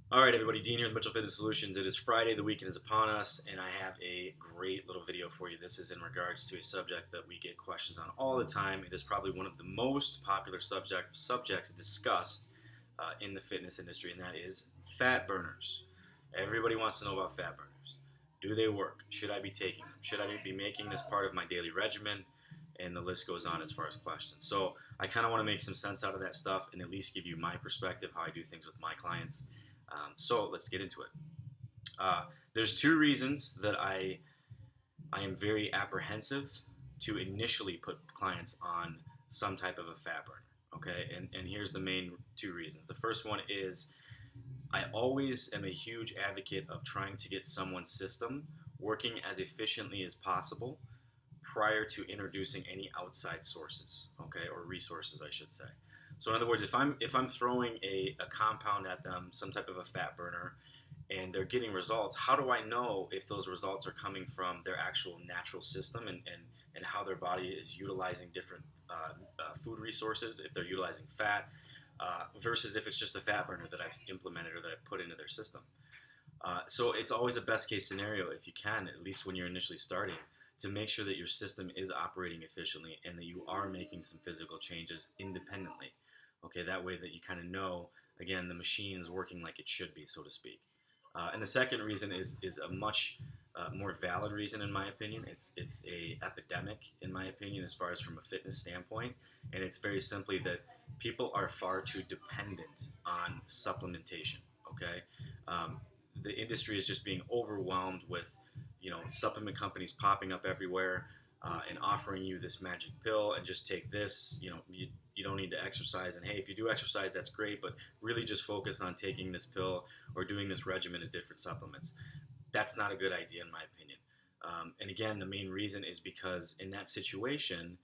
All right, everybody, Dean here with Mitchell Fitness Solutions. It is Friday, the weekend is upon us, and I have a great little video for you. This is in regards to a subject that we get questions on all the time. It is probably one of the most popular subjects discussed in the fitness industry, and that is fat burners. Everybody wants to know about fat burners. Do they work? Should I be taking them? Should I be making this part of my daily regimen? And the list goes on as far as questions. So I kind of want to make some sense out of that stuff and at least give you my perspective, how I do things with my clients. So let's get into it. There's two reasons that I am very apprehensive to initially put clients on some type of a fat burner. Okay, and here's the main two reasons. The first one is I always am a huge advocate of trying to get someone's system working as efficiently as possible prior to introducing any outside sources, okay, or resources, I should say. So in other words, if I'm throwing a compound at them, some type of a fat burner, and they're getting results, how do I know if those results are coming from their actual natural system and how their body is utilizing different food resources, if they're utilizing fat, versus if it's just a fat burner that I've implemented or that I've put into their system. So it's always a best case scenario, if you can, at least when you're initially starting, to make sure that your system is operating efficiently and that you are making some physical changes independently. Okay, that way that you kind of know, again, the machine is working like it should be, so to speak. And the second reason is a much more valid reason, in my opinion. It's a epidemic, in my opinion, as far as from a fitness standpoint, and it's very simply that people are far too dependent on supplementation. Okay, the industry is just being overwhelmed with supplement companies popping up everywhere and offering you this magic pill and just take this. You don't need to exercise, and hey, if you do exercise, that's great, but really just focus on taking this pill or doing this regimen of different supplements. That's not a good idea, in my opinion. And again, the main reason is because in that situation,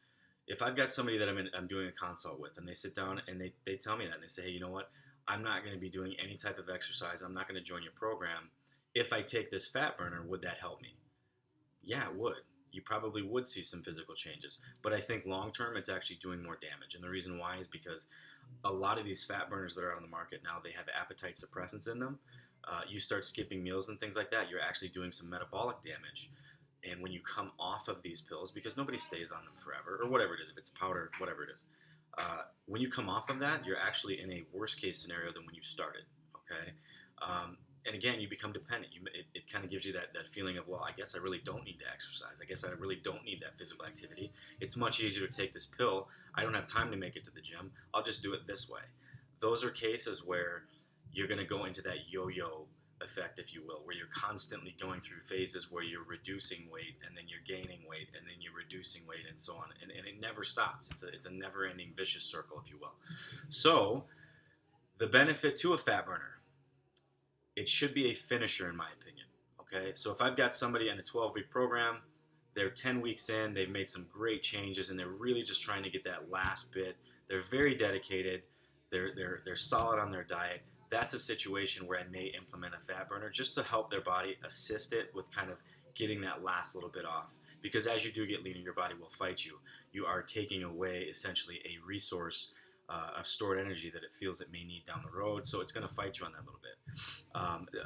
if I've got somebody that I'm doing a consult with, and they sit down and they tell me that, and they say, hey, you know what, I'm not going to be doing any type of exercise, I'm not going to join your program. If I take this fat burner, would that help me? Yeah, it would. You probably would see some physical changes. But I think long term, it's actually doing more damage. And the reason why is because a lot of these fat burners that are on the market now, they have appetite suppressants in them. You start skipping meals and things like that, you're actually doing some metabolic damage. And when you come off of these pills, because nobody stays on them forever, or whatever it is, if it's powder, whatever it is, when you come off of that, you're actually in a worse case scenario than when you started. Okay. And again, you become dependent. It kind of gives you that feeling of, well, I guess I really don't need to exercise. I guess I really don't need that physical activity. It's much easier to take this pill. I don't have time to make it to the gym. I'll just do it this way. Those are cases where you're going to go into that yo-yo effect, if you will, where you're constantly going through phases where you're reducing weight and then you're gaining weight and then you're reducing weight and so on. And it never stops. It's a never-ending vicious circle, if you will. So the benefit to a fat burner, it should be a finisher, in my opinion. Okay, so if I've got somebody in a 12-week program, they're 10 weeks in, they've made some great changes, and they're really just trying to get that last bit. They're very dedicated. They're solid on their diet. That's a situation where I may implement a fat burner just to help their body, assist it with kind of getting that last little bit off. Because as you do get leaner, your body will fight you. You are taking away essentially a resource of stored energy that it feels it may need down the road, so it's going to fight you on that little bit.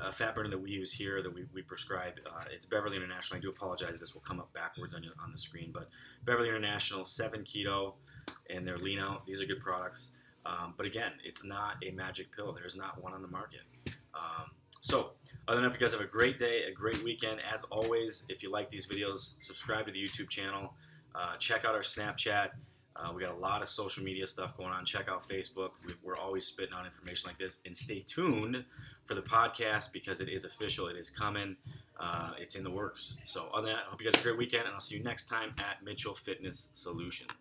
A fat burner that we use here, that we prescribe, it's Beverly International. I do apologize, this will come up backwards on the screen, but Beverly International, 7 keto, and they're lean out. These are good products. But again, it's not a magic pill. There's not one on the market. So, other than that, you guys have a great day, a great weekend. As always, if you like these videos, subscribe to the YouTube channel. Check out our Snapchat. We got a lot of social media stuff going on. Check out Facebook. We're always spitting out information like this. And stay tuned for the podcast because it is official. It is coming. It's in the works. So other than that, I hope you guys have a great weekend, and I'll see you next time at Mitchell Fitness Solutions.